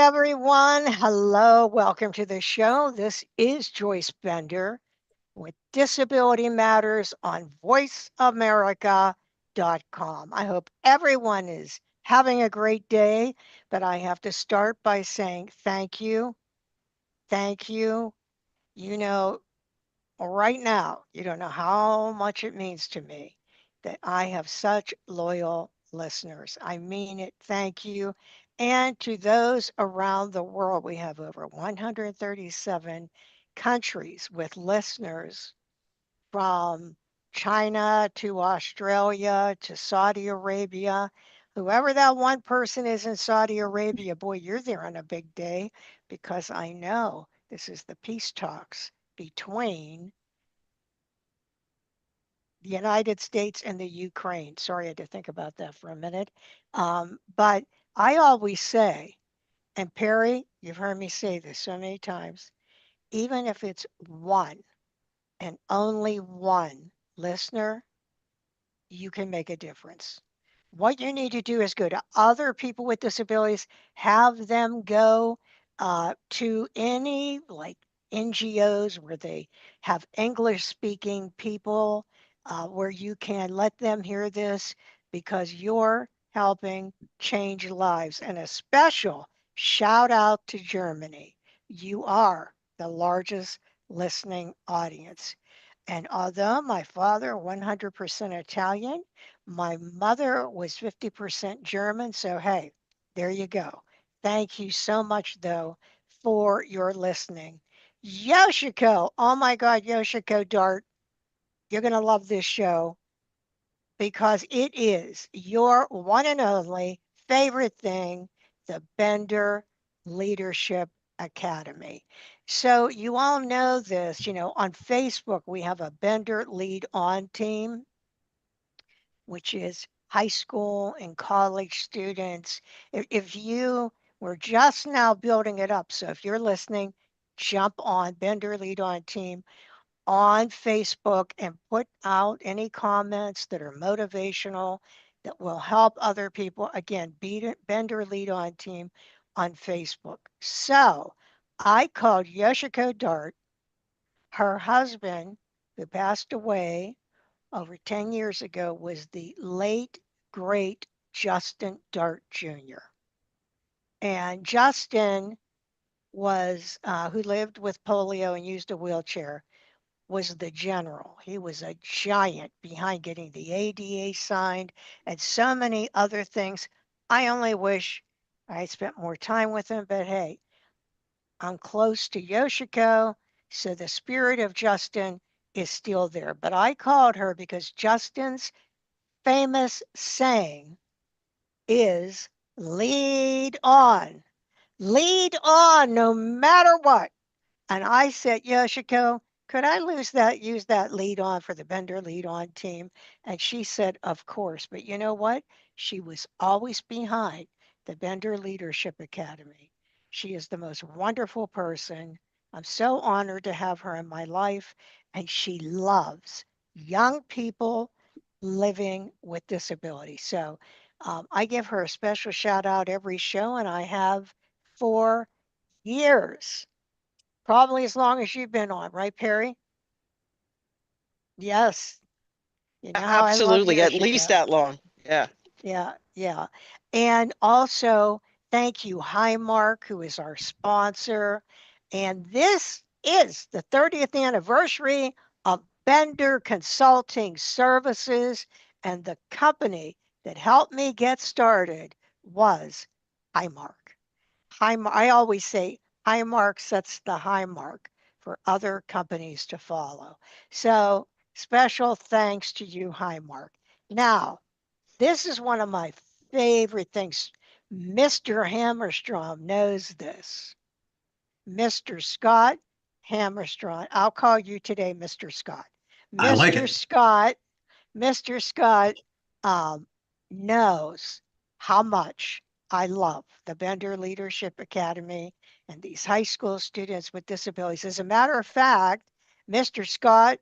everyone. Hello, welcome to the show. This is Joyce Bender with Disability Matters on voiceamerica.com. I hope everyone is having a great day, but I have to start by saying thank you. Thank you. You know, right now, you don't know how much it means to me that I have such loyal listeners. I mean it. Thank you. And to those around the world, we have over 137 countries with listeners from China to Australia to Saudi Arabia. Whoever that one person is in Saudi Arabia, boy, you're there on a big day because I know this is the peace talks between the United States and the Ukraine. Sorry, I had to think about that for a minute. But I always say, and Perry, you've heard me say this so many times, even if it's one and only one listener, you can make a difference. What you need to do is go to other people with disabilities, have them go to any like NGOs where they have English speaking people, where you can let them hear this because you're helping change lives. And a special shout out to Germany. You are the largest listening audience. And although my father 100% Italian, my mother was 50% German. So, hey, there you go. Thank you so much, though, for your listening. Yoshiko, oh my God, Yoshiko Dart, you're going to love this show because it is your one and only favorite thing, the Bender Leadership Academy. So you all know this, on Facebook, we have a Bender Lead On team, which is high school and college students. If you were just now building it up, so if you're listening, jump on Bender Lead On team on Facebook and put out any comments that are motivational that will help other people. Again, Bender Lead On team on Facebook. So I called Yoshiko Dart, her husband, who passed away over 10 years ago, was the late, great Justin Dart Jr. And Justin was, who lived with polio and used a wheelchair, was the general. He was a giant behind getting the ADA signed and so many other things. I only wish I spent more time with him, but hey, I'm close to Yoshiko, so the spirit of Justin is still there. But I called her because Justin's famous saying is lead on no matter what. And I said, Yoshiko, could I use that lead on for the Bender Lead On team? And she said, of course. But you know what? She was always behind the Bender Leadership Academy. She is the most wonderful person. I'm so honored to have her in my life. And she loves young people living with disability. So I give her a special shout out every show, and I have for years. Probably as long as you've been on, right, Perry? Yes. You know how I love Absolutely, at least Yoshiko. that long. Yeah. Yeah, yeah. And also, thank you, Highmark, who is our sponsor. And this is the 30th anniversary of Bender Consulting Services. And the company that helped me get started was Highmark. I always say Highmark sets the high mark for other companies to follow. So special thanks to you, Highmark. Now, this is one of my favorite things. Mr. Hammerstrom knows this. Mr. Scott Hammerstrom. I'll call you today Mr. Scott. I like Mr. it. Scott, Mr. Scott um, knows how much I love the Bender Leadership Academy and these high school students with disabilities. As a matter of fact, Mr. Scott,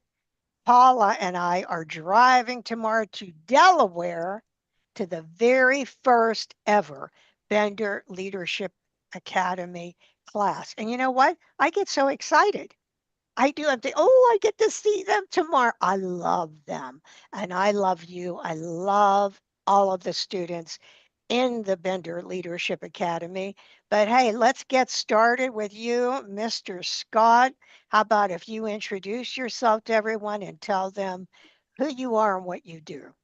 Paula, and I are driving tomorrow to Delaware to the very first ever Bender Leadership Academy class. And you know what? I get so excited. I do have to, oh, I get to see them tomorrow. I love them. And I love you. I love all of the students in the Bender Leadership Academy. But hey, let's get started with you, Mr. Scott. How about if you introduce yourself to everyone and tell them who you are and what you do?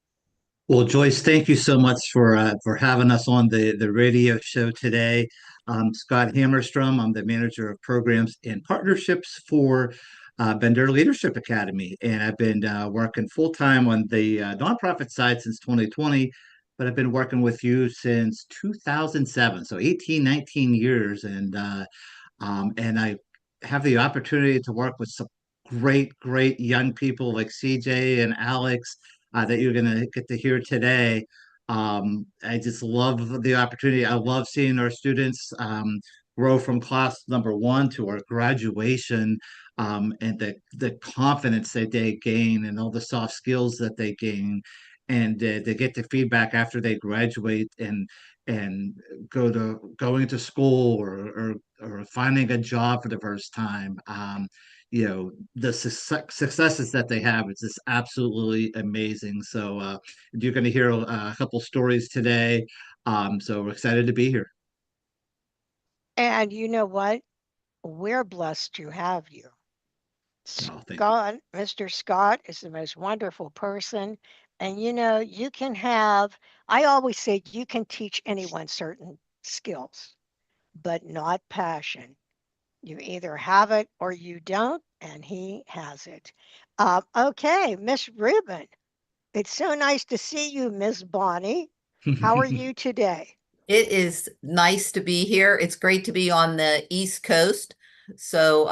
Well, Joyce, thank you so much for having us on the radio show today. I'm Scott Hammerstrom. I'm the manager of programs and partnerships for Bender Leadership Academy, and I've been working full time on the nonprofit side since 2020. But I've been working with you since 2007, so 18, 19 years, and I have the opportunity to work with some great young people like CJ and Alex that you're going to get to hear today. I just love the opportunity. I love seeing our students grow from class number one to our graduation, and the confidence that they gain and all the soft skills that they gain. And they get the feedback after they graduate and going to school or finding a job for the first time. The successes that they have is just absolutely amazing. So you're going to hear a couple stories today. So we're excited to be here. And you know what? We're blessed to have you. Oh, thank you. Scott, Mr. Scott is the most wonderful person. And you know, you can have, I always say you can teach anyone certain skills, but not passion. You either have it or you don't, and he has it. Okay, Miss Rubin, it's so nice to see you, Miss Bonnie. How are you today? It is nice to be here. It's great to be on the East Coast. So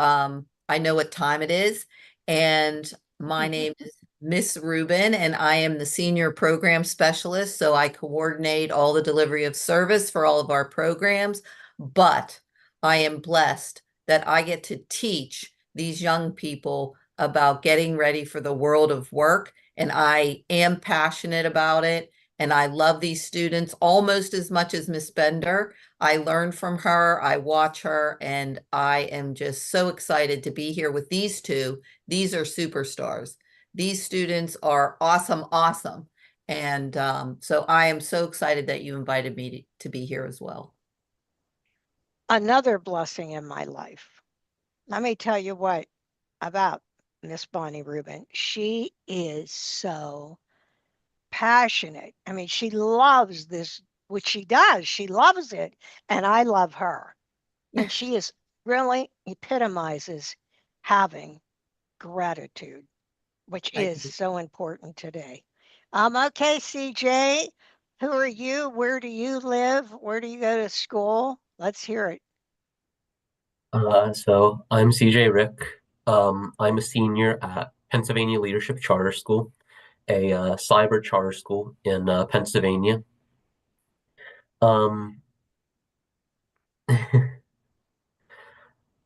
I know what time it is. And my name is Miss Rubin, and I am the senior program specialist. So I coordinate all the delivery of service for all of our programs. But I am blessed that I get to teach these young people about getting ready for the world of work. And I am passionate about it. And I love these students almost as much as Miss Bender. I learn from her, I watch her, and I am just so excited to be here with these two. These are superstars. These students are awesome, awesome. And so I am so excited that you invited me to be here as well. Another blessing in my life. Let me tell you what about Miss Bonnie Rubin. She is so passionate. I mean, she loves this, which she does. She loves it. And I love her. And she is really epitomizes having gratitude, which I is so important today. Okay, CJ, who are you? Where do you live? Where do you go to school? Let's hear it. So I'm CJ Rick. I'm a senior at Pennsylvania Leadership Charter School, a cyber charter school in Pennsylvania. Um,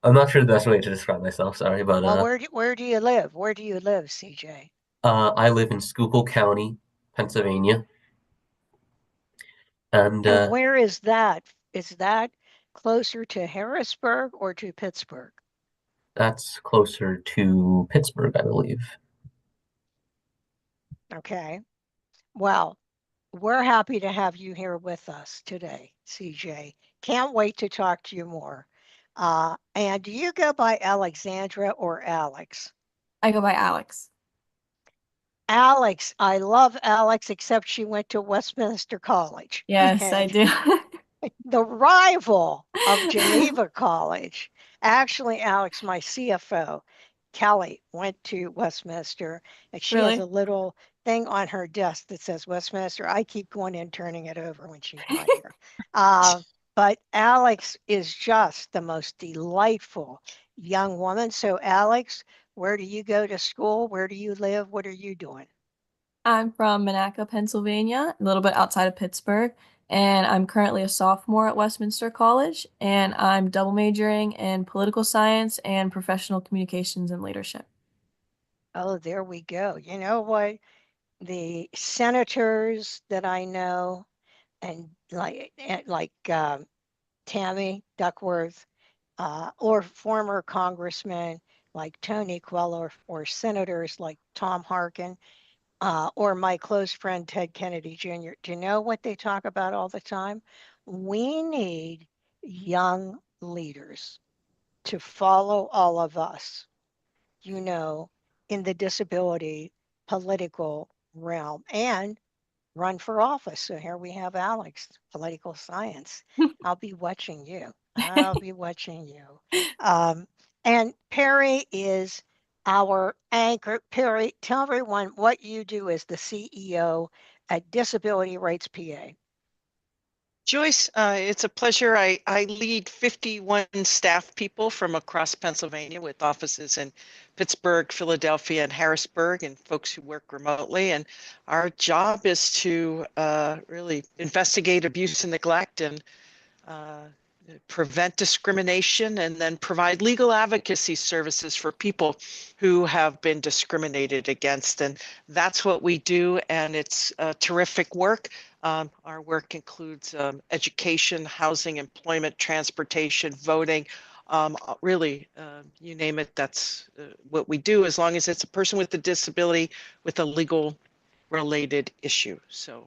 I'm not sure the best way to describe myself, sorry, but Well, where do you live? Where do you live, CJ? I live in Schuylkill County, Pennsylvania, and And where is that? Is that closer to Harrisburg or to Pittsburgh? that's closer to Pittsburgh, I believe. Okay. Well, we're happy to have you here with us today, CJ. Can't wait to talk to you more. And do you go by Alexandra or Alex? I go by Alex. Alex, I love Alex, except she went to Westminster College. Yes, I And do. the rival of Geneva College. Actually, Alex, my CFO, Kelly, went to Westminster, and she has a Really? little thing on her desk that says Westminster. I keep going in turning it over when she's not here. Uh, but Alex is just the most delightful young woman. So, Alex, where do you go to school? Where do you live? What are you doing? I'm from Monaca, Pennsylvania, a little bit outside of Pittsburgh, and I'm currently a sophomore at Westminster College, and I'm double majoring in political science and professional communications and leadership. Oh, there we go. You know what? The senators that I know and like Tammy Duckworth, or former congressmen like Tony Quello, or senators like Tom Harkin, or my close friend Ted Kennedy Jr. Do you know what they talk about all the time? We need young leaders to follow all of us, in the disability political realm and run for office. So here we have Alex, political science. I'll be watching you. I'll be watching you. And Perry is our anchor. Perry, tell everyone what you do as the CEO at Disability Rights PA. Joyce, it's a pleasure. I lead 51 staff people from across Pennsylvania with offices in Pittsburgh, Philadelphia, and Harrisburg, and folks who work remotely. And our job is to really investigate abuse and neglect and prevent discrimination, and then provide legal advocacy services for people who have been discriminated against. And that's what we do, and it's terrific work. Our work includes education, housing, employment, transportation, voting, really, you name it, that's what we do, as long as it's a person with a disability with a legal related issue. So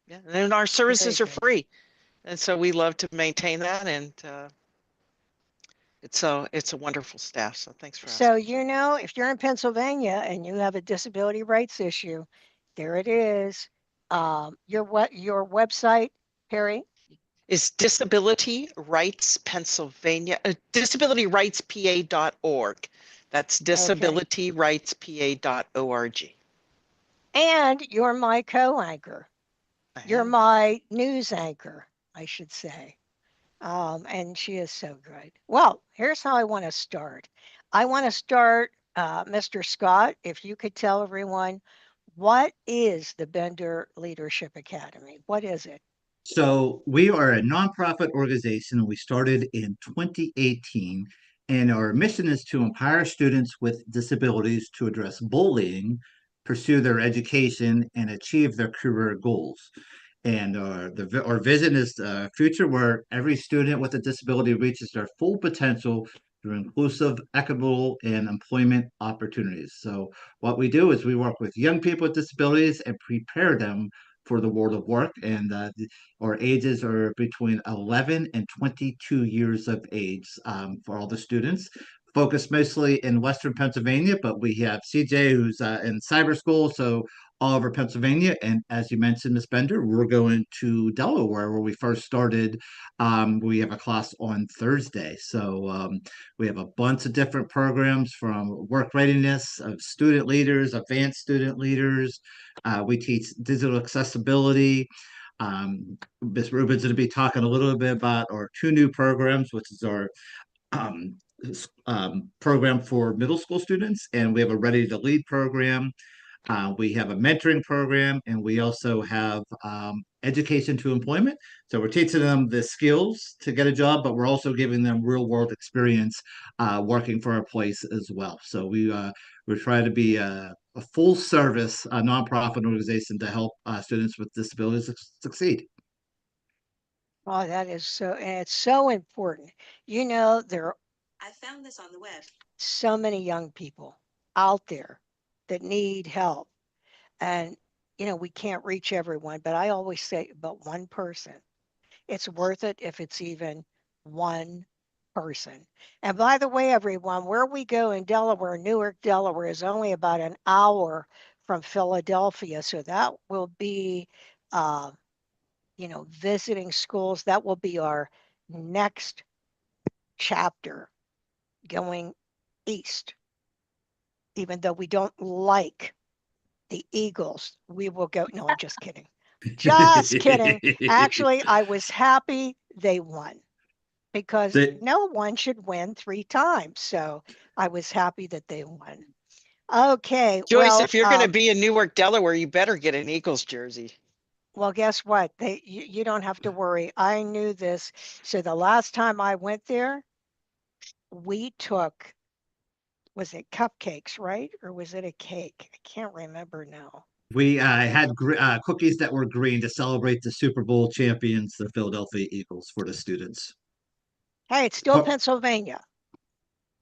yeah, and then our services are free. And so we love to maintain that, and it's a wonderful staff. So thanks for asking. So, if you're in Pennsylvania and you have a disability rights issue, there it is. Your website, Perry? Is Disability Rights Pennsylvania, disabilityrightspa.org. That's disabilityrightspa.org. And you're my co-anchor. You're my news anchor, I should say. And she is so good. Well, here's how I want to start. I want to start, Mr. Scott, if you could tell everyone, what is the Bender Leadership Academy? What is it? So we are a nonprofit organization. We started in 2018, and our mission is to empower students with disabilities to address bullying, pursue their education, and achieve their career goals. And our vision is a future where every student with a disability reaches their full potential through inclusive, equitable, and employment opportunities. So what we do is we work with young people with disabilities and prepare them for the world of work. And our ages are between 11 and 22 years of age for all the students. Focused mostly in Western Pennsylvania, but we have CJ who's in cyber school, so all over Pennsylvania. And as you mentioned, Miss Bender, we're going to Delaware where we first started. We have a class on Thursday. So we have a bunch of different programs from work readiness of student leaders, advanced student leaders. We teach digital accessibility. Ms. Rubin's going to be talking a little bit about our two new programs, which is our um, program for middle school students, and we have a Ready to Lead program. We have a mentoring program, and we also have education to employment. So we're teaching them the skills to get a job, but we're also giving them real world experience working for a place as well. So we try to be a full service nonprofit organization to help students with disabilities succeed. Oh, that is and it's so important. I found this on the web. So many young people out there that need help. And, we can't reach everyone, but I always say, but one person, it's worth it if it's even one person. And by the way, everyone, where we go in Delaware, Newark, Delaware is only about an hour from Philadelphia. So that will be, visiting schools. That will be our next chapter going east. Even though we don't like the Eagles, we will go. No, I'm just kidding. Just kidding. Actually, I was happy they won because no one should win 3 times. So I was happy that they won. Okay. Joyce, if you're going to be in Newark, Delaware, you better get an Eagles jersey. Well, guess what? You don't have to worry. I knew this. So the last time I went there, we took, was it cupcakes, right? Or was it a cake? I can't remember now. We had cookies that were green to celebrate the Super Bowl champions, the Philadelphia Eagles, for the students. Hey, it's still Pennsylvania,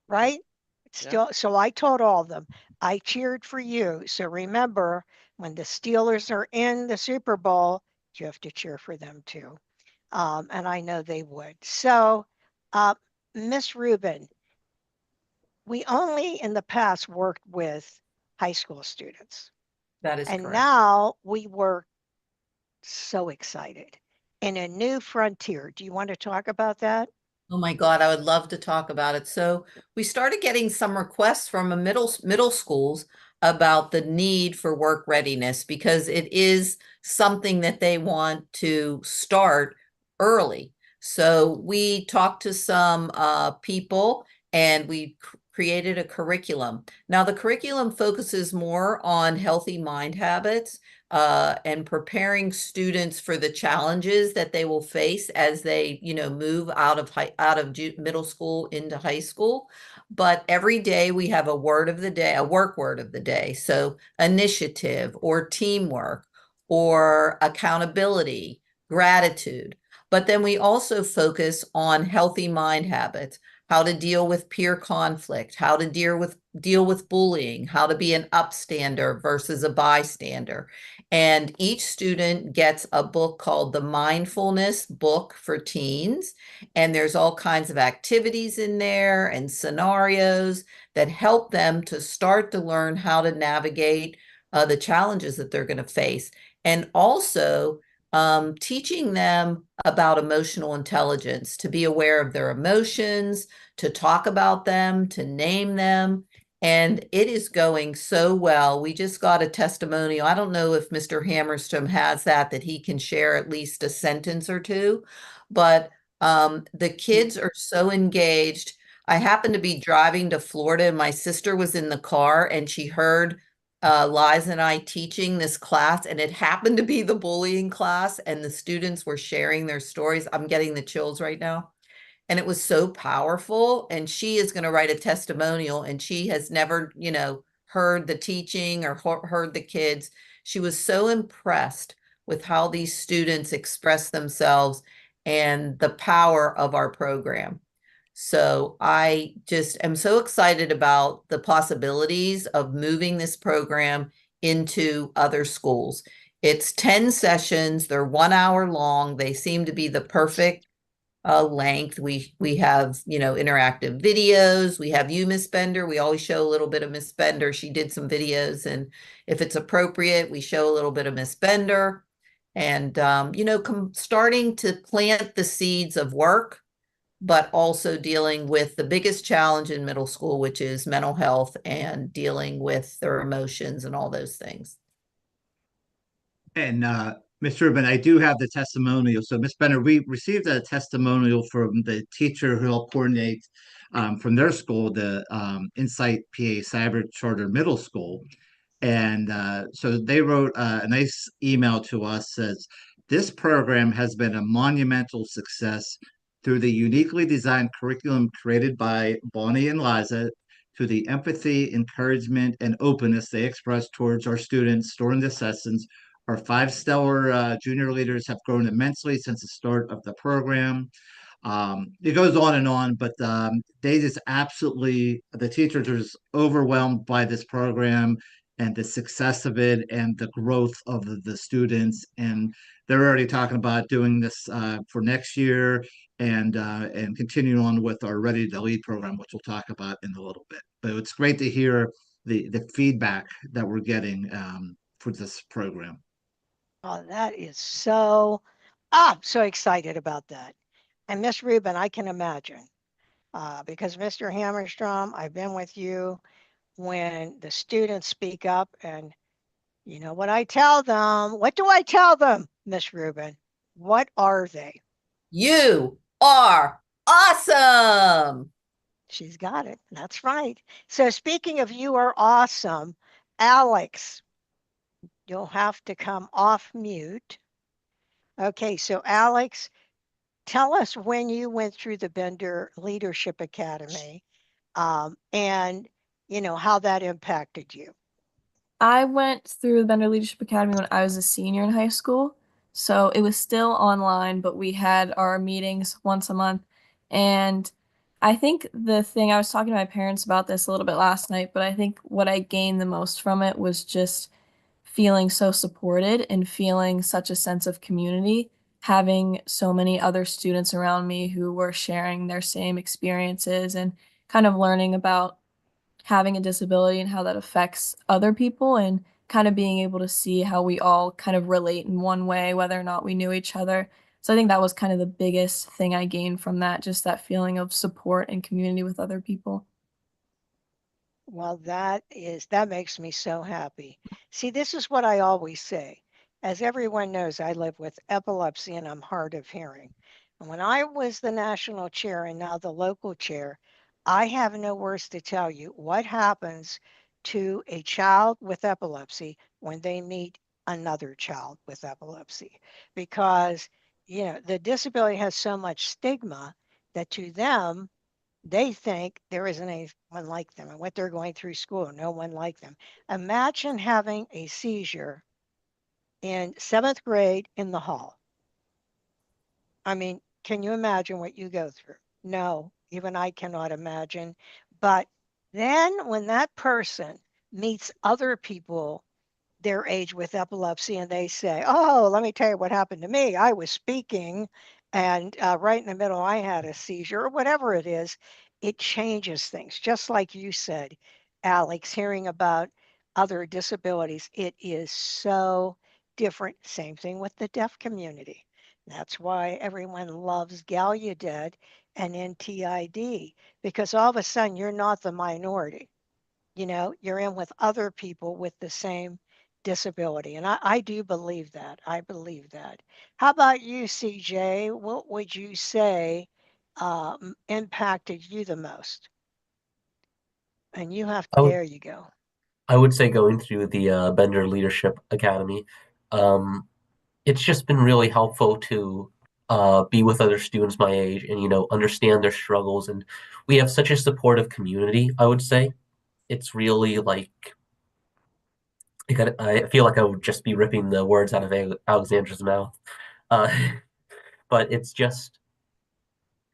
right? It's Yeah. still, so I told all of them, I cheered for you. So remember, when the Steelers are in the Super Bowl, you have to cheer for them too. And I know they would. So, Miss Rubin, we only in the past worked with high school students, That is and correct. now we work so excited in a new frontier. Do you want to talk about that? Oh my God, I would love to talk about it. So we started getting some requests from a middle schools about the need for work readiness because it is something that they want to start early. So we talked to some people and we created a curriculum. Now the curriculum focuses more on healthy mind habits and preparing students for the challenges that they will face as they, move out of middle school into high school. But every day we have a word of the day, a work word of the day. So initiative or teamwork or accountability, gratitude. But then we also focus on healthy mind habits, how to deal with peer conflict, how to deal with bullying, how to be an upstander versus a bystander. And each student gets a book called the Mindfulness Book for Teens. And there's all kinds of activities in there and scenarios that help them to start to learn how to navigate the challenges that they're going to face. And also teaching them about emotional intelligence, to be aware of their emotions, to talk about them, to name them. And it is going so well. We just got a testimonial. I don't know if Mr. Hammerstrom has that he can share at least a sentence or two, but the kids are so engaged. I happened to be driving to Florida and my sister was in the car and she heard Liza and I teaching this class, and it happened to be the bullying class, and the students were sharing their stories. I'm getting the chills right now. And it was so powerful. And she is going to write a testimonial, and she has never, heard the teaching or heard the kids. She was so impressed with how these students express themselves and the power of our program. So I just am so excited about the possibilities of moving this program into other schools. It's 10 sessions. They're 1 hour long. They seem to be the perfect length. We have, interactive videos. We have you, Miss Bender. We always show a little bit of Miss Bender. She did some videos, and if it's appropriate, we show a little bit of Miss Bender. And, starting to plant the seeds of work, but also dealing with the biggest challenge in middle school, which is mental health and dealing with their emotions and all those things. And Ms. Rubin, I do have the testimonial. So, Ms. Benner, we received a testimonial from the teacher who helped coordinate from their school, the Insight PA Cyber Charter Middle School. And so they wrote a nice email to us, says, this program has been a monumental success through the uniquely designed curriculum created by Bonnie and Liza, to the empathy, encouragement, and openness they express towards our students during the sessions. Our five stellar junior leaders have grown immensely since the start of the program. It goes on, but they just absolutely, the teachers are just overwhelmed by this program and the success of it and the growth of the students. And they're already talking about doing this for next year and continuing on with our Ready to Lead program, which we'll talk about in a little bit. But it's great to hear the feedback that we're getting for this program. Oh, that is so, I'm so excited about that. And Miss Rubin, I can imagine, because Mr. Hammerstrom, I've been with you when the students speak up, and you know what I tell them? What do I tell them, Miss Rubin? What are they? You are awesome. She's got it. That's right. So speaking of you are awesome, Alex, you'll have to come off mute. Okay, so Alex, tell us when you went through the Bender Leadership Academy, and how that impacted you. I went through the Bender Leadership Academy when I was a senior in high school. So it was still online, but we had our meetings once a month. And I think the thing I was talking to my parents about this a little bit last night, but I think what I gained the most from it was just feeling so supported and feeling such a sense of community, having so many other students around me who were sharing their same experiences and kind of learning about having a disability and how that affects other people and kind of being able to see how we all kind of relate in one way, whether or not we knew each other. So I think that was kind of the biggest thing I gained from that, just that feeling of support and community with other people. Well, that makes me so happy. See, this is what I always say. As everyone knows, I live with epilepsy and I'm hard of hearing. And when I was the national chair and now the local chair, I have no words to tell you what happens to a child with epilepsy when they meet another child with epilepsy. Because, the disability has so much stigma that to them, they think there isn't anyone like them and what they're going through school, no one like them. Imagine having a seizure in 7th grade in the hall. I mean, can you imagine what you go through? No, even I cannot imagine. But then when that person meets other people their age with epilepsy and they say, oh, let me tell you what happened to me. I was speaking and right in the middle, I had a seizure or whatever it is. It changes things. Just like you said, Alex, hearing about other disabilities, it is so different. Same thing with the deaf community. That's why everyone loves Gallaudet and NTID, because all of a sudden you're not the minority. You're in with other people with the same disability. And I do believe that. I believe that. How about you, CJ? What would you say impacted you the most? And I would there you go. I would say going through the Bender Leadership Academy, um, it's just been really helpful to be with other students my age and understand their struggles. And we have such a supportive community. I would say it's really like I feel like I would just be ripping the words out of Alexandra's mouth, uh, but it's just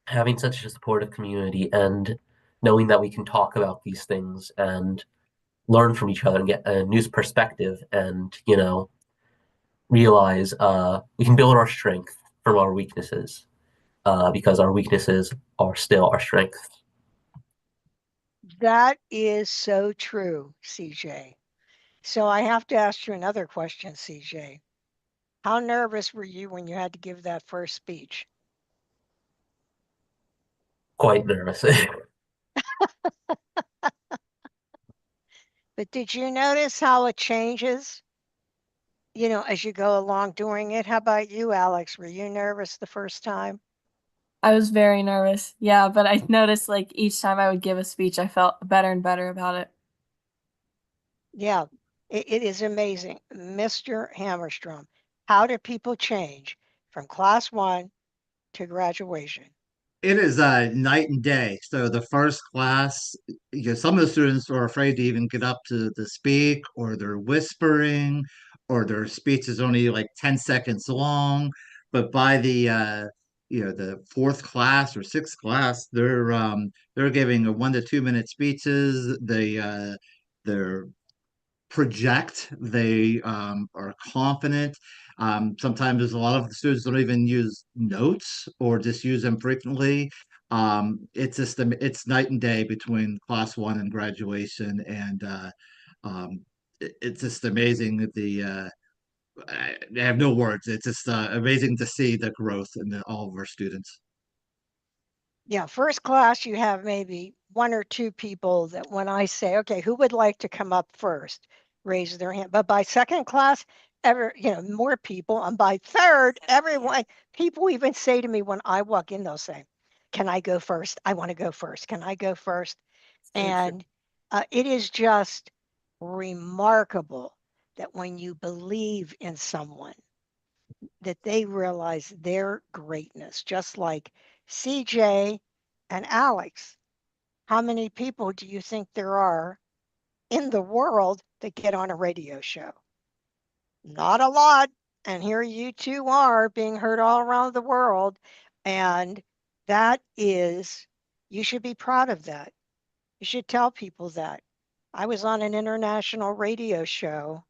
having such a supportive community and knowing that we can talk about these things and learn from each other and get a new perspective and realize we can build our strength from our weaknesses because our weaknesses are still our strength. That is so true, CJ. So I have to ask you another question, CJ. How nervous were you when you had to give that first speech? Quite nervous. But did you notice how it changes, as you go along doing it? How about you, Alex? Were you nervous the first time? I was very nervous. Yeah, but I noticed like each time I would give a speech, I felt better and better about it. Yeah, it is amazing. Mr. Hammerstrom, how do people change from class 1 to graduation? It is night and day. So the first class, some of the students are afraid to even get up to speak, or they're whispering, or their speech is only like 10 seconds long. But by the fourth class or sixth class, they're giving a 1 to 2 minute speeches. They're project. They are confident. Sometimes there's a lot of the students don't even use notes or just use them frequently. It's night and day between class 1 and graduation, and it's just amazing. I have no words. It's just amazing to see the growth in all of our students. Yeah, first class, you have maybe 1 or 2 people that when I say, okay, who would like to come up first, raise their hand. But by second class, more people. And by third, everyone, people even say to me when I walk in, they'll say, can I go first? I want to go first. Can I go first? And it is just remarkable that when you believe in someone, that they realize their greatness, just like CJ and Alex. How many people do you think there are in the world that get on a radio show? Not a lot. And here you two are being heard all around the world. And that is, you should be proud of that. You should tell people that. I was on an international radio show,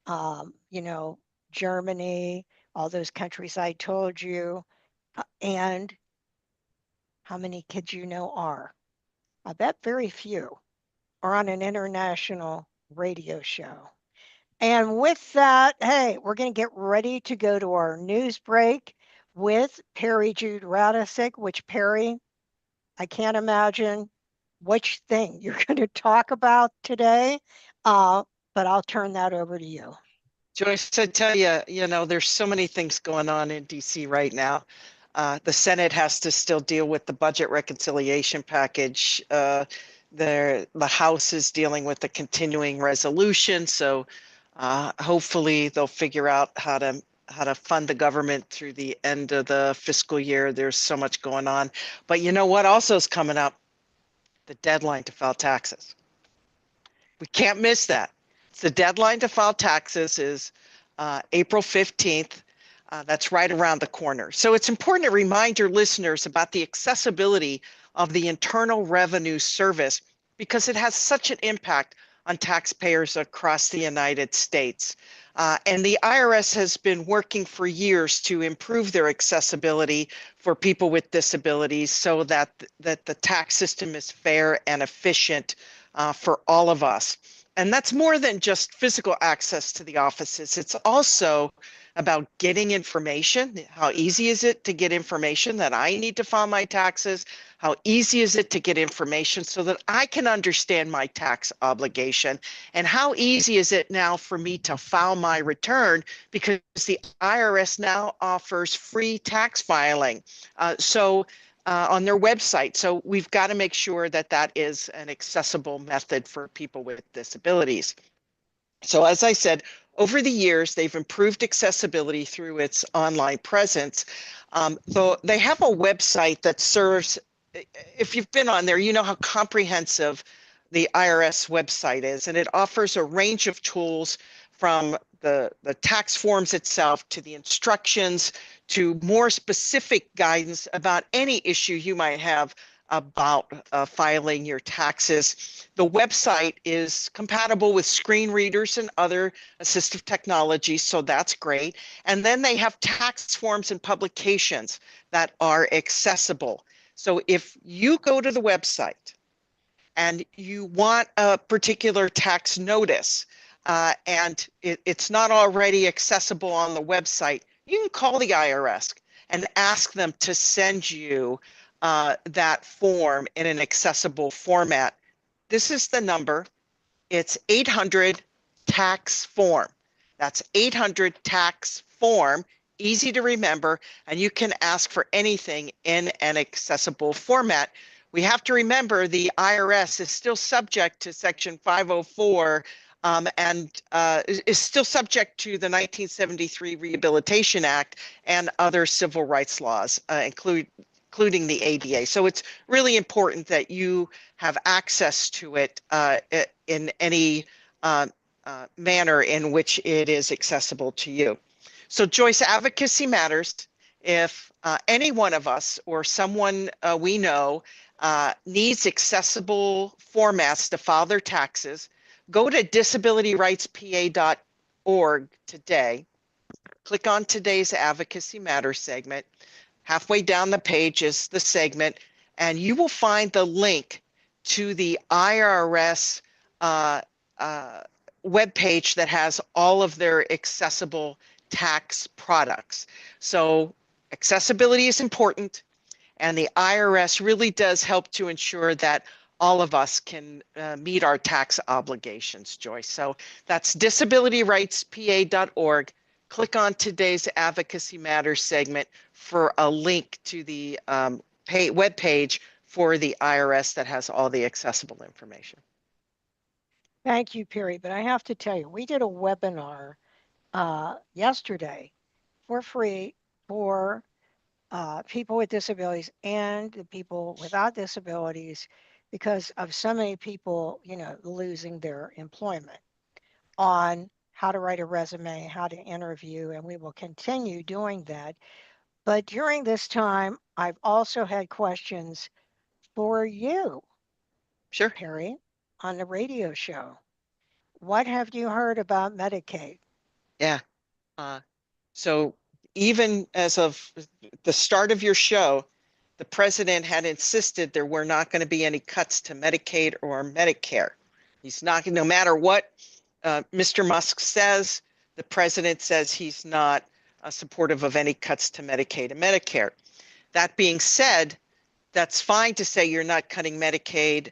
you know, Germany, all those countries I told you. And how many kids you know are? I bet very few are on an international radio show. And with that, hey, we're going to get ready to go to our news break with Perry Jude Radisick, which Perry, I can't imagine which thing you're going to talk about today, but I'll turn that over to you. Joyce, I tell you, there's so many things going on in DC right now. The Senate has to still deal with the budget reconciliation package. The House is dealing with the continuing resolution. So hopefully they'll figure out how to fund the government through the end of the fiscal year. There's so much going on. But you know what also is coming up? The deadline to file taxes. We can't miss that. The deadline to file taxes is April 15th. That's right around the corner. So it's important to remind your listeners about the accessibility of the Internal Revenue Service because it has such an impact on taxpayers across the United States. And the IRS has been working for years to improve their accessibility for people with disabilities so that the tax system is fair and efficient for all of us. And that's more than just physical access to the offices. It's also about getting information. How easy is it to get information that I need to file my taxes? How easy is it to get information so that I can understand my tax obligation? And how easy is it now for me to file my return because the IRS now offers free tax filing. On their website. So we've got to make sure that that is an accessible method for people with disabilities. So as I said, over the years, they've improved accessibility through its online presence. So they have a website that serves, if you've been on there, you know how comprehensive the IRS website is, and it offers a range of tools from the tax forms itself to the instructions to more specific guidance about any issue you might have about filing your taxes. The website is compatible with screen readers and other assistive technologies, so that's great. And then they have tax forms and publications that are accessible. So if you go to the website and you want a particular tax notice and it's not already accessible on the website, you can call the IRS and ask them to send you that form in an accessible format. This is the number. It's 800 tax form. That's 800 tax form, easy to remember, and you can ask for anything in an accessible format. We have to remember the IRS is still subject to Section 504 and is still subject to the 1973 Rehabilitation Act and other civil rights laws, including the ADA. So it's really important that you have access to it in any manner in which it is accessible to you. So Joyce, advocacy matters. If any one of us or someone we know needs accessible formats to file their taxes, go to disabilityrightspa.org today, click on today's Advocacy Matters segment. Halfway down the page is the segment, and you will find the link to the IRS webpage that has all of their accessible tax products. So accessibility is important, and the IRS really does help to ensure that all of us can meet our tax obligations, Joyce. So that's disabilityrightspa.org. Click on today's Advocacy Matters segment for a link to the web page for the IRS that has all the accessible information. Thank you, Perry. But I have to tell you, we did a webinar yesterday for free for people with disabilities and the people without disabilities because of so many people, losing their employment. on how to write a resume, how to interview, and we will continue doing that. But during this time, I've also had questions for you, Sure. Perry, on the radio show. What have you heard about Medicaid? Yeah. So even as of the start of your show, the president had insisted there were not going to be any cuts to Medicaid or Medicare. He's not, no matter what Mr. Musk says, the president says he's not supportive of any cuts to Medicaid and Medicare. That being said, that's fine to say you're not cutting Medicaid,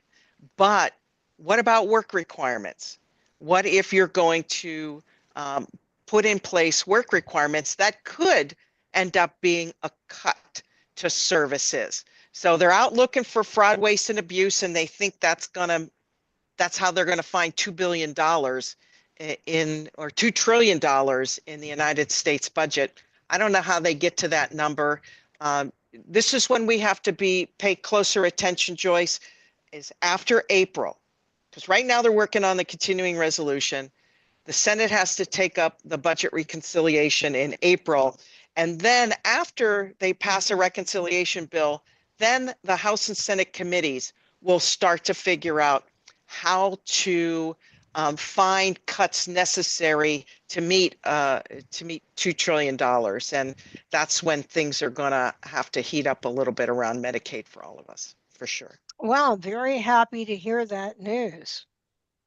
but what about work requirements? What if you're going to put in place work requirements that could end up being a cut to services? So they're out looking for fraud, waste, and abuse, and they think that's how they're gonna find $2 billion or $2 trillion in the United States budget. I don't know how they get to that number. This is when we have to pay closer attention, Joyce, is after April. Because right now they're working on the continuing resolution. The Senate has to take up the budget reconciliation in April. And then after they pass a reconciliation bill, then the House and Senate committees will start to figure out how to find cuts necessary to meet $2 trillion. And that's when things are gonna have to heat up a little bit around Medicaid for all of us, for sure. Well, I'm very happy to hear that news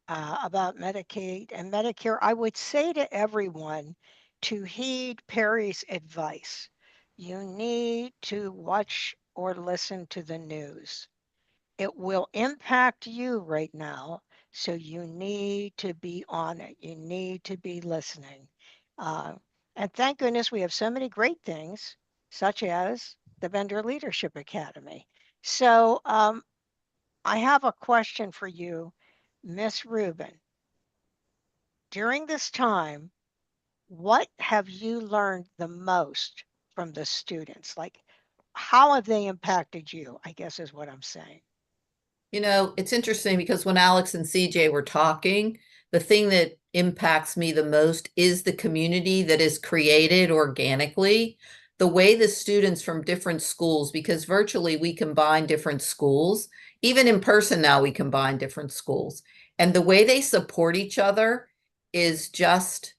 about Medicaid and Medicare. I would say to everyone to heed Perry's advice. You need to watch or listen to the news. It will impact you right now, so you need to be on it. You need to be listening. Uh, and thank goodness we have so many great things, such as the Vendor Leadership Academy. So I have a question for you, Miss Rubin. During this time, what have you learned the most from the students? Like, how have they impacted you? I guess is what I'm saying. You know, it's interesting because when Alex and CJ were talking, the thing that impacts me the most is the community that is created organically. The way the students from different schools, because virtually we combine different schools, even in person now we combine different schools. And the way they support each other is just,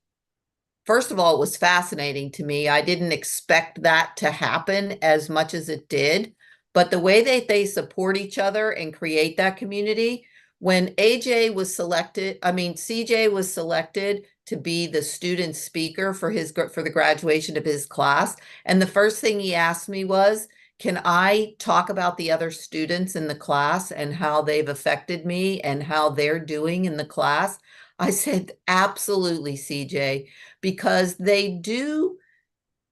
first of all, it was fascinating to me. I didn't expect that to happen as much as it did. But the way that they support each other and create that community, when CJ was selected to be the student speaker for the graduation of his class, and the first thing he asked me was, can I talk about the other students in the class and how they've affected me and how they're doing in the class? I said, absolutely, CJ, because they do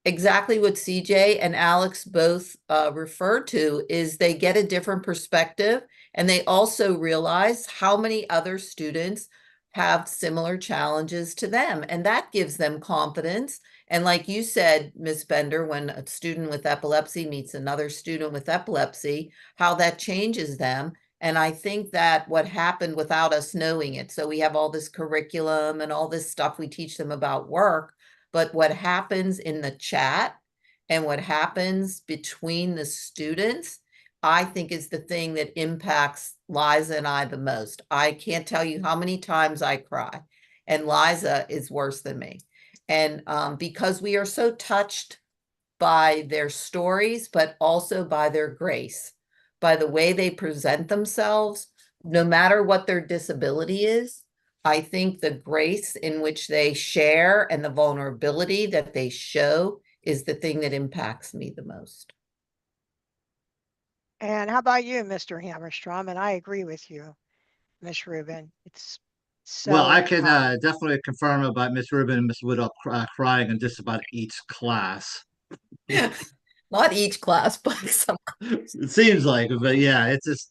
exactly what CJ and Alex both referred to, is they get a different perspective, and they also realize how many other students have similar challenges to them, and that gives them confidence. And like you said, Ms. Bender, when a student with epilepsy meets another student with epilepsy, how that changes them. And I think that what happened without us knowing it, so we have all this curriculum and all this stuff we teach them about work, but what happens in the chat and what happens between the students, I think is the thing that impacts Liza and I the most. I can't tell you how many times I cry, and Liza is worse than me. And because we are so touched by their stories, but also by their grace, by the way they present themselves, no matter what their disability is. I think the grace in which they share and the vulnerability that they show is the thing that impacts me the most. And how about you, Mr. Hammerstrom? And I agree with you, Miss Rubin. It's so Well, I can definitely confirm about Miss Rubin and Miss Woodall crying in just about each class. Not each class, but some. It seems like, but yeah, it's just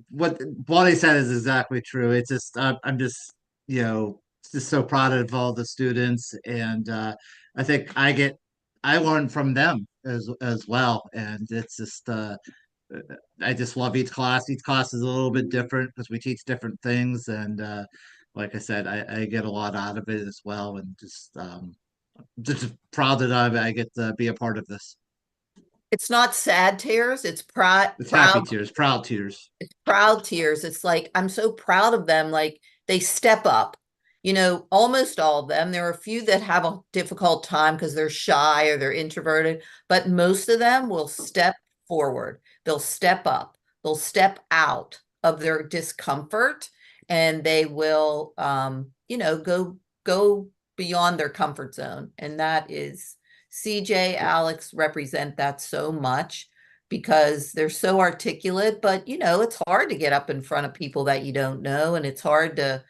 what Bonnie said is exactly true. It's just I'm just just so proud of all the students, and I think I learn from them as well, and it's just I just love each class. Each class is a little bit different because we teach different things, and like I said, I get a lot out of it as well, and just proud that I get to be a part of this. It's not sad tears, it's It's happy tears, proud tears. proud tears. It's like, I'm so proud of them. Like they step up, almost all of them. There are a few that have a difficult time because they're shy or they're introverted, but most of them will step forward. They'll step up, they'll step out of their discomfort, and they will, go beyond their comfort zone. And that is CJ, Alex represent that so much because they're so articulate, but it's hard to get up in front of people that you don't know, and it's hard to,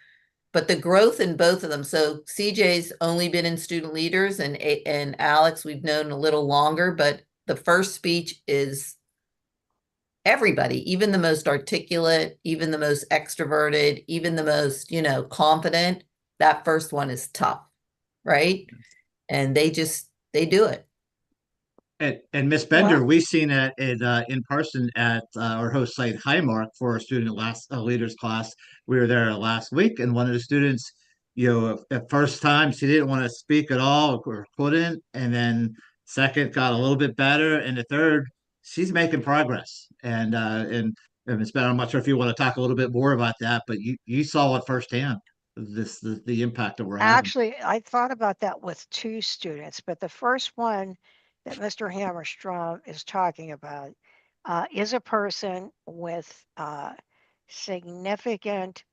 but the growth in both of them. So CJ's only been in student leaders, and Alex we've known a little longer, but the first speech is everybody, even the most articulate, even the most extroverted, even the most, confident. That first one is tough, right? And they do it. And Miss Bender, we've seen it in person at our host site Highmark for our student leaders class. We were there last week, and one of the students, at first time she didn't want to speak at all or couldn't, and then second got a little bit better, and the third she's making progress. And Miss Bender, I'm not sure if you want to talk a little bit more about that, but you saw it firsthand, the impact that we're having. Actually, I thought about that with two students, but the first one that Mr. Hammerstrom is talking about is a person with significant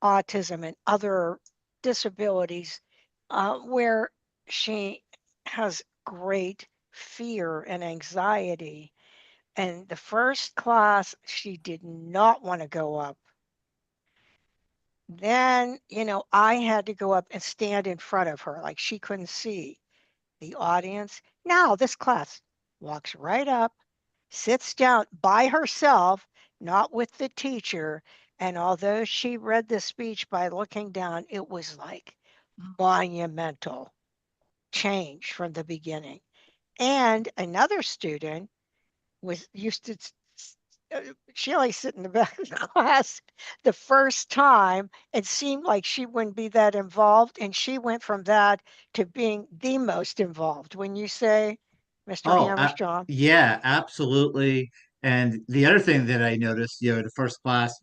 autism and other disabilities where she has great fear and anxiety. And the first class, she did not want to go up. Then, I had to go up and stand in front of her like she couldn't see the audience. Now, this class walks right up, sits down by herself, not with the teacher. And although she read the speech by looking down, it was like monumental change from the beginning. And another student was used to she only sit in the back of the class the first time and seemed like she wouldn't be that involved. And she went from that to being the most involved. When you say, Mr. Oh, Hammerstrom, yeah, absolutely. And the other thing that I noticed, the first class,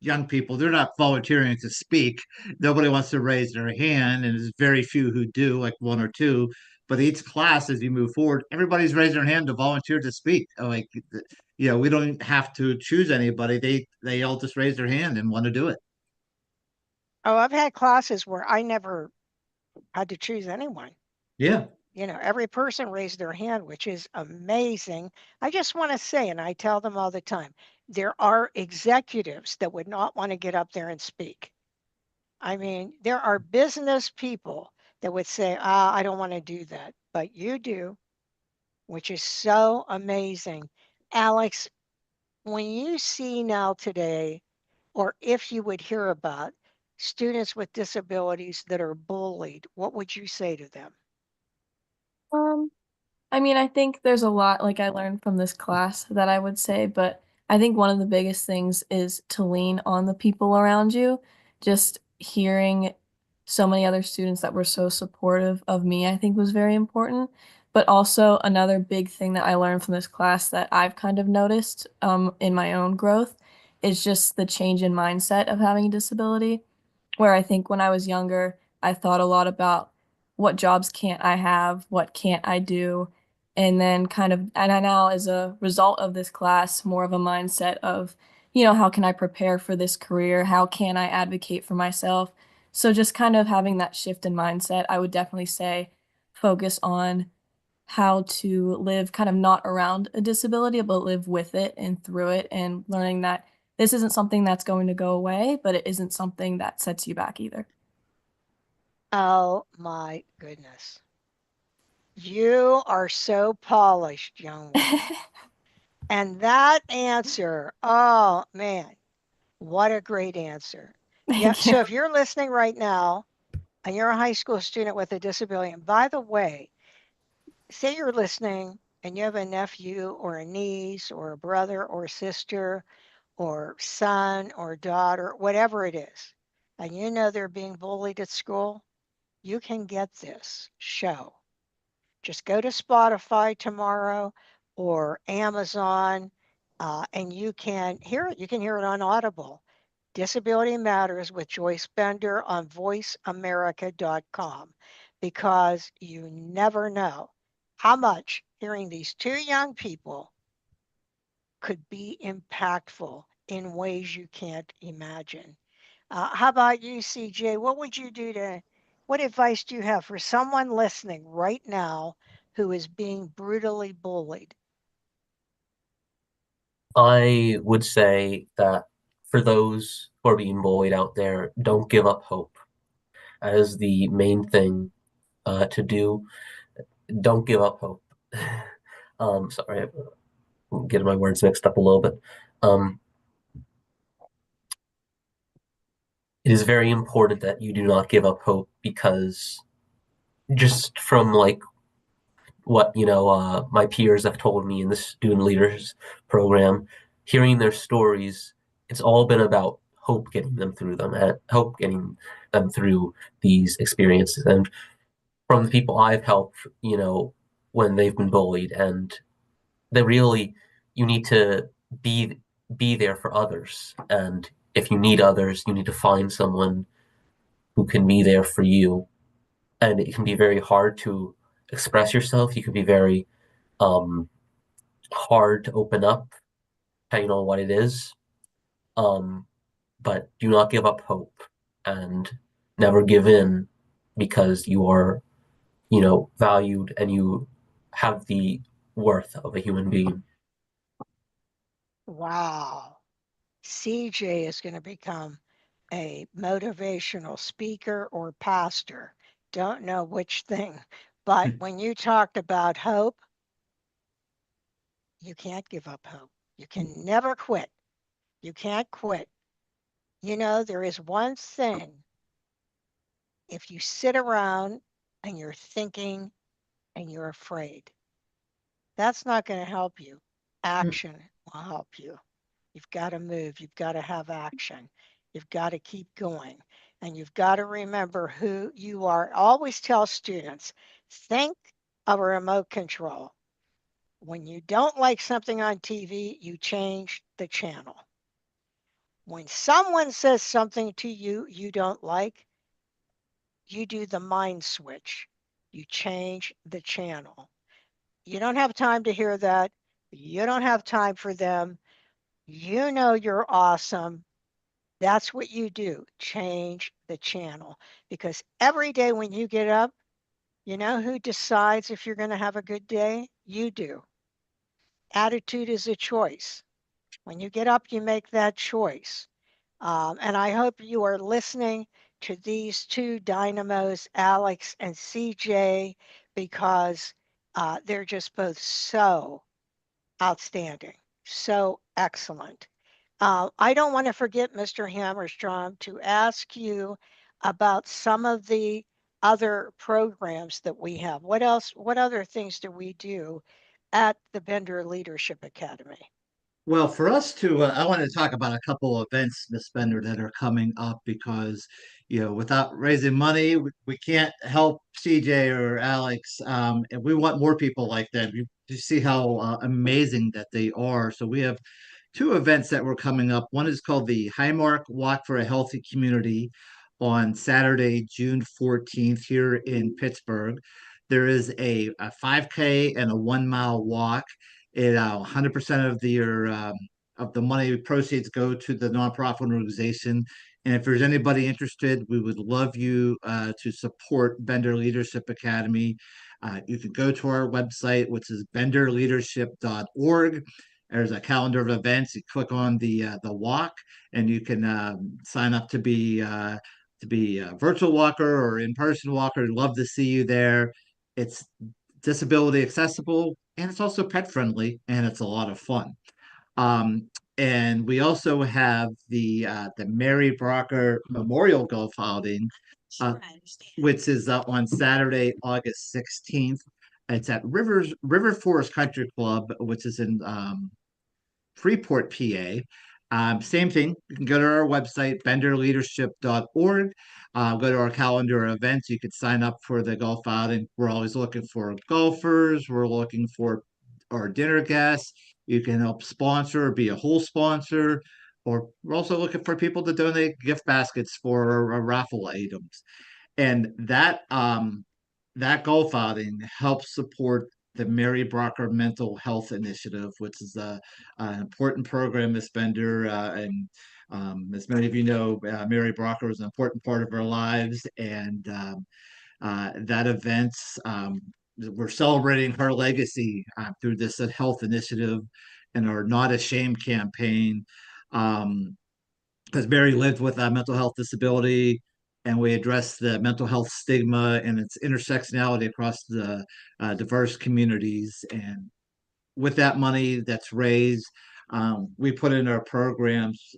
young people, they're not volunteering to speak. Nobody wants to raise their hand, and there's very few who do, like one or two. But each class, as you move forward, everybody's raising their hand to volunteer to speak. Like, we don't have to choose anybody. They all just raise their hand and want to do it. oh, I've had classes where I never had to choose anyone. Yeah. Every person raised their hand, which is amazing. I just want to say, and I tell them all the time, there are executives that would not want to get up there and speak. I mean, there are business people that would say, I don't want to do that, but you do, which is so amazing. Alex, when you see now today, or if you would hear about students with disabilities that are bullied, what would you say to them? I mean, I think there's a lot like I learned from this class that I would say, but I think one of the biggest things is to lean on the people around you. Just hearing so many other students that were so supportive of me, I think was very important. But also another big thing that I learned from this class that I've kind of noticed in my own growth is just the change in mindset of having a disability, where I think when I was younger, I thought a lot about what jobs can't I have, what can't I do, and then and I now, as a result of this class, more of a mindset of, how can I prepare for this career? How can I advocate for myself? So just kind of having that shift in mindset, I would definitely say focus on how to live kind of not around a disability, but live with it and through it, and learning that this isn't something that's going to go away, but it isn't something that sets you back either. Oh my goodness. You are so polished, young woman. And that answer, oh man, what a great answer. Yeah. Thank you. So if you're listening right now and you're a high school student with a disability, and by the way, say you're listening and you have a nephew or a niece or a brother or sister or son or daughter, whatever it is, and you know they're being bullied at school, you can get this show. Just go to Spotify tomorrow or Amazon, and you can hear it. You can hear it on Audible. Disability Matters with Joyce Bender on voiceamerica.com, because you never know how much hearing these two young people could be impactful in ways you can't imagine. How about you, CJ? What advice do you have for someone listening right now who is being brutally bullied? I would say that for those who are being bullied out there, don't give up hope. That is the main thing to do. Don't give up hope. Sorry, I'm getting my words mixed up a little bit. It is very important that you do not give up hope, because just from like what my peers have told me in the student leaders program, hearing their stories, it's all been about hope getting them through them, and hope getting them through these experiences. And from the people I've helped, when they've been bullied, and they really, you need to be there for others. And if you need others, you need to find someone who can be there for you. And it can be very hard to express yourself. You can be very hard to open up, depending on what it is. But do not give up hope, and never give in, because you are, valued, and you have the worth of a human being. Wow. CJ is going to become a motivational speaker or pastor. Don't know which thing. But when you talked about hope, you can't give up hope. You can never quit. You can't quit. There is one thing. If you sit around and you're thinking and you're afraid, that's not going to help you. Action will help you. You've got to move. You've got to have action. You've got to keep going. And you've got to remember who you are. Always tell students, think of a remote control. When you don't like something on TV, you change the channel. When someone says something to you you don't like, you do the mind switch. You change the channel. You don't have time to hear that. You don't have time for them. You know you're awesome. That's what you do. Change the channel. Because every day when you get up, you know who decides if you're going to have a good day? You do. Attitude is a choice. When you get up, you make that choice. And I hope you are listening to these two dynamos, Alex and CJ, because they're just both so outstanding, so excellent. I don't want to forget, Mr. Hammerstrom, to ask you about some of the other programs that we have. What other things do we do at the Bender Leadership Academy? Well, for us to, I want to talk about a couple of events, Miss Bender, that are coming up because, without raising money, we can't help CJ or Alex, and we want more people like them. You see how amazing that they are. So we have two events that were coming up. One is called the Highmark Walk for a Healthy Community on Saturday, June 14th here in Pittsburgh. There is a 5K and a 1 mile walk. 100% of the money proceeds go to the nonprofit organization. And if there's anybody interested, we would love you to support Bender Leadership Academy. You can go to our website, which is benderleadership.org. There's a calendar of events. You click on the walk, and you can sign up to be a virtual walker or in-person walker. Love to see you there. It's disability accessible, and it's also pet friendly, and it's a lot of fun. And we also have the Mary Brocker Memorial Golf Outing, which is on Saturday, August 16th. It's at River Forest Country Club, which is in Freeport, PA. Same thing. You can go to our website, benderleadership.org. Go to our calendar of events. You could sign up for the golf outing. We're always looking for golfers. We're looking for our dinner guests. You can help sponsor or be a whole sponsor. Or we're also looking for people to donate gift baskets for raffle items. And that golf outing helps support the Mary Brocker Mental Health Initiative, which is an important program, Miss Bender. And as many of you know, Mary Brocker is an important part of our lives. And that event, we're celebrating her legacy through this health initiative and our Not Ashamed campaign. Um, because Barry lived with a mental health disability, and we addressed the mental health stigma and its intersectionality across the diverse communities. And with that money that's raised, we put in our programs.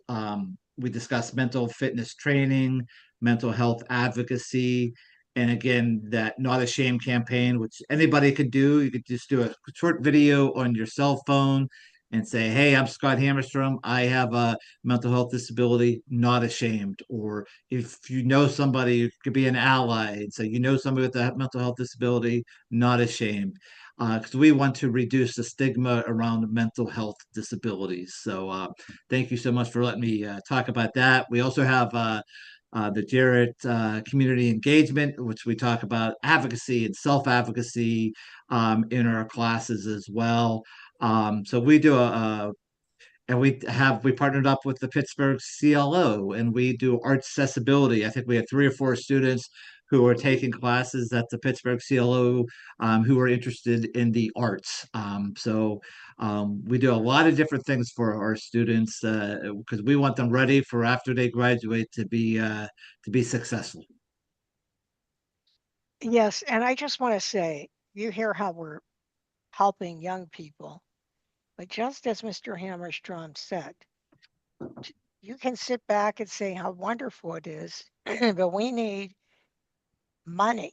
We discuss mental fitness training, mental health advocacy, and again, that Not Ashamed campaign, which anybody could do. You could just do a short video on your cell phone and say, "Hey, I'm Scott Hammerstrom. I have a mental health disability, not ashamed." Or if you know somebody, it could be an ally and say, "You know somebody with a mental health disability, not ashamed." Because we want to reduce the stigma around mental health disabilities. So thank you so much for letting me talk about that. We also have the Jarrett Community Engagement, which we talk about advocacy and self-advocacy in our classes as well. So we do and we partnered up with the Pittsburgh CLO, and we do art accessibility. I think we had 3 or 4 students who are taking classes at the Pittsburgh CLO who are interested in the arts. We do a lot of different things for our students because we want them ready for after they graduate to be successful. Yes, and I just want to say, you hear how we're helping young people, but just as Mr. Hammerstrom said, you can sit back and say how wonderful it is, but we need money.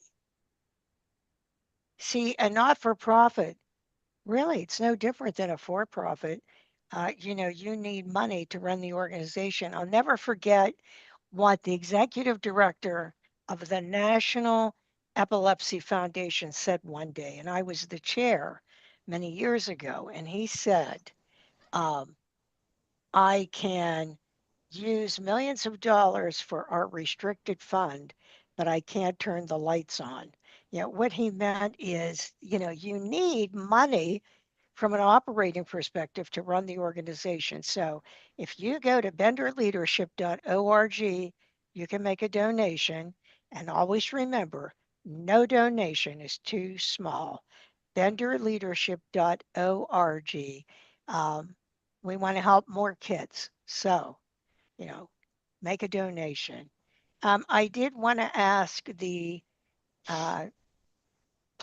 See, a not-for-profit, really, it's no different than a for-profit. You need money to run the organization. I'll never forget what the executive director of the National Epilepsy Foundation said one day, and I was the chair many years ago, and he said, um, I can use millions of dollars for our restricted fund, but I can't turn the lights on. What he meant is, you need money from an operating perspective to run the organization. So if you go to benderleadership.org, you can make a donation. And always remember, no donation is too small. benderleadership.org. Um, we want to help more kids. So, you know, make a donation. I did want to ask the uh,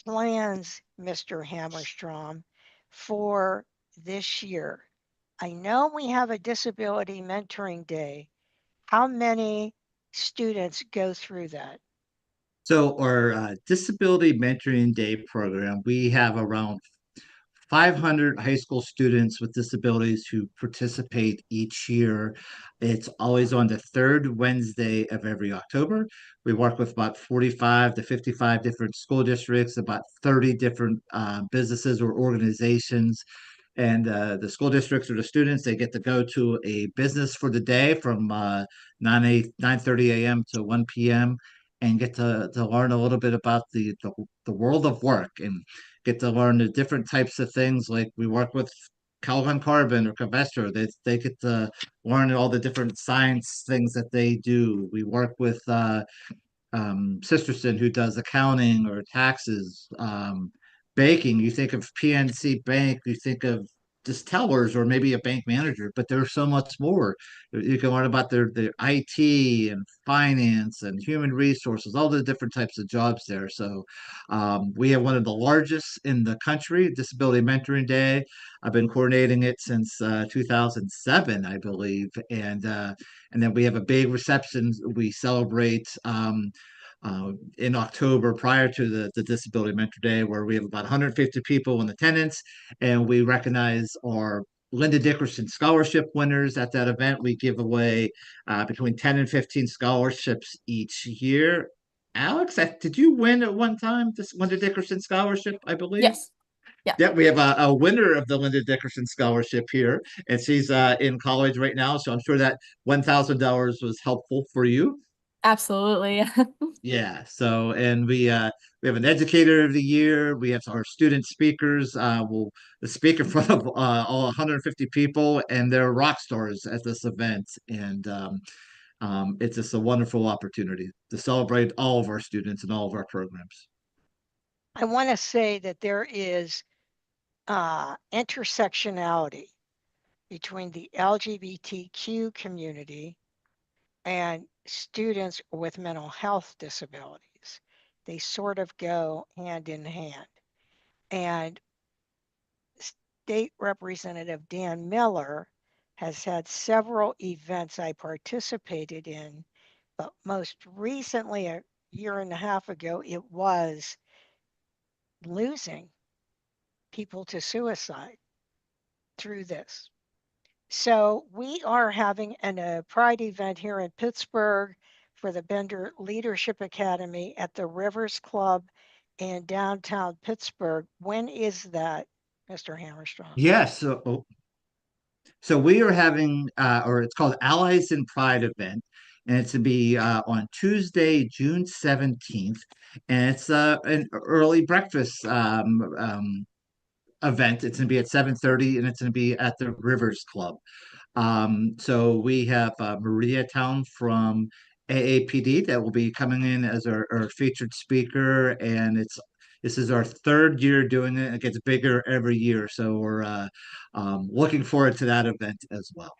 plans, Mr. Hammerstrom, for this year. I know we have a disability mentoring day. How many students go through that? So our Disability Mentoring Day program, we have around 500 high school students with disabilities who participate each year. It's always on the third Wednesday of every October. We work with about 45 to 55 different school districts, about 30 different businesses or organizations. And the school districts or the students, they get to go to a business for the day from 9:30 a.m. to 1 p.m. and get to learn a little bit about the world of work and get to learn the different types of things. Like we work with Calgon Carbon or Covestro. They get to learn all the different science things that they do. We work with Sisterson, who does accounting or taxes, banking. You think of PNC Bank, you think of just tellers or maybe a bank manager, but there's so much more. You can learn about their IT and finance and human resources, all the different types of jobs there. So we have one of the largest in the country, Disability Mentoring Day. I've been coordinating it since 2007, I believe, and then we have a big reception. We celebrate in October prior to the Disability Mentor Day, where we have about 150 people in attendance, and we recognize our Linda Dickerson scholarship winners at that event. We give away between 10 and 15 scholarships each year. Alex, did you win at one time this Linda Dickerson scholarship, I believe? Yes. Yeah. Yeah, we have a winner of the Linda Dickerson scholarship here, and she's in college right now. So I'm sure that $1,000 was helpful for you. Absolutely. Yeah. So, and we have an educator of the year. We have our student speakers. Will speak in front of all 150 people, and they're rock stars at this event. And it's just a wonderful opportunity to celebrate all of our students and all of our programs. I want to say that there is intersectionality between the LGBTQ community and students with mental health disabilities. They sort of go hand in hand. And State Representative Dan Miller has had several events I participated in, but most recently, a year and a half ago, it was losing people to suicide through this. So we are having a Pride event here in Pittsburgh for the Bender Leadership Academy at the Rivers Club in downtown Pittsburgh. When is that, Mr. Hammerstrom? Yes. So we are having, or it's called Allies in Pride event, and it's to be on Tuesday, June 17th, and it's an early breakfast event. It's going to be at 7:30, and it's going to be at the Rivers Club. So we have Maria Town from AAPD that will be coming in as our featured speaker, and this is our third year doing it. It gets bigger every year, so we're looking forward to that event as well.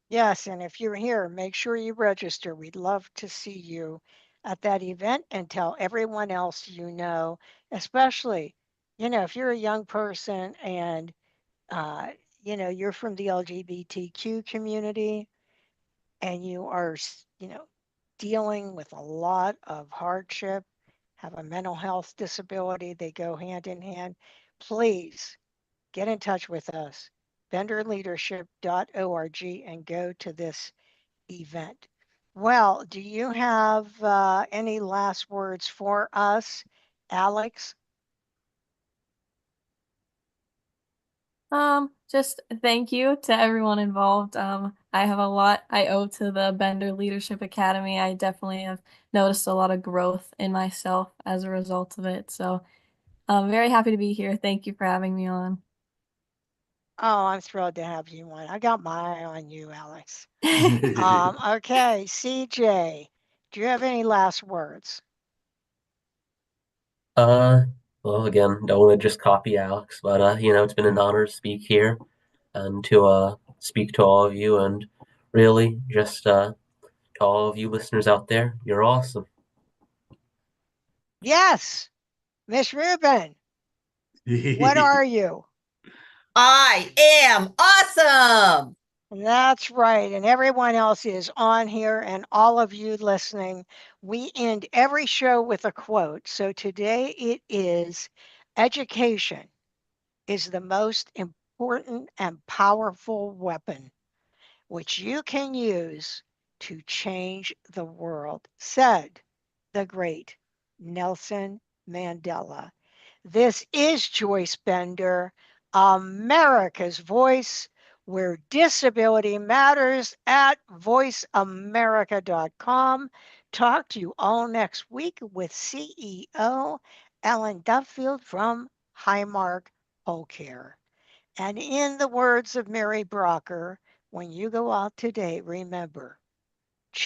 Yes, and if you're here, make sure you register. We'd love to see you at that event and tell everyone else you know, especially, if you're a young person and, uh, you're from the LGBTQ community and you are, dealing with a lot of hardship, have a mental health disability, they go hand in hand, please get in touch with us, benderleadership.org, and go to this event. Well, do you have any last words for us, Alex? Just thank you to everyone involved. I have a lot I owe to the Bender Leadership Academy. I definitely have noticed a lot of growth in myself as a result of it. So I'm very happy to be here. Thank you for having me on. Oh, I'm thrilled to have you on. I got my eye on you, Alex. Okay, CJ, do you have any last words? Well, again, don't want to just copy Alex, but it's been an honor to speak here and to speak to all of you, and really just to all of you listeners out there, you're awesome. Yes, Miss Rubin, what are you? I am awesome. That's right. And everyone else is on here, and all of you listening. We end every show with a quote. So today it is: education is the most important and powerful weapon which you can use to change the world, said the great Nelson Mandela. This is Joyce Bender, America's Voice, where disability matters, at voiceamerica.com. Talk to you all next week with CEO Ellen Duffield from Highmark Home Care. And in the words of Mary Brocker, when you go out today, remember,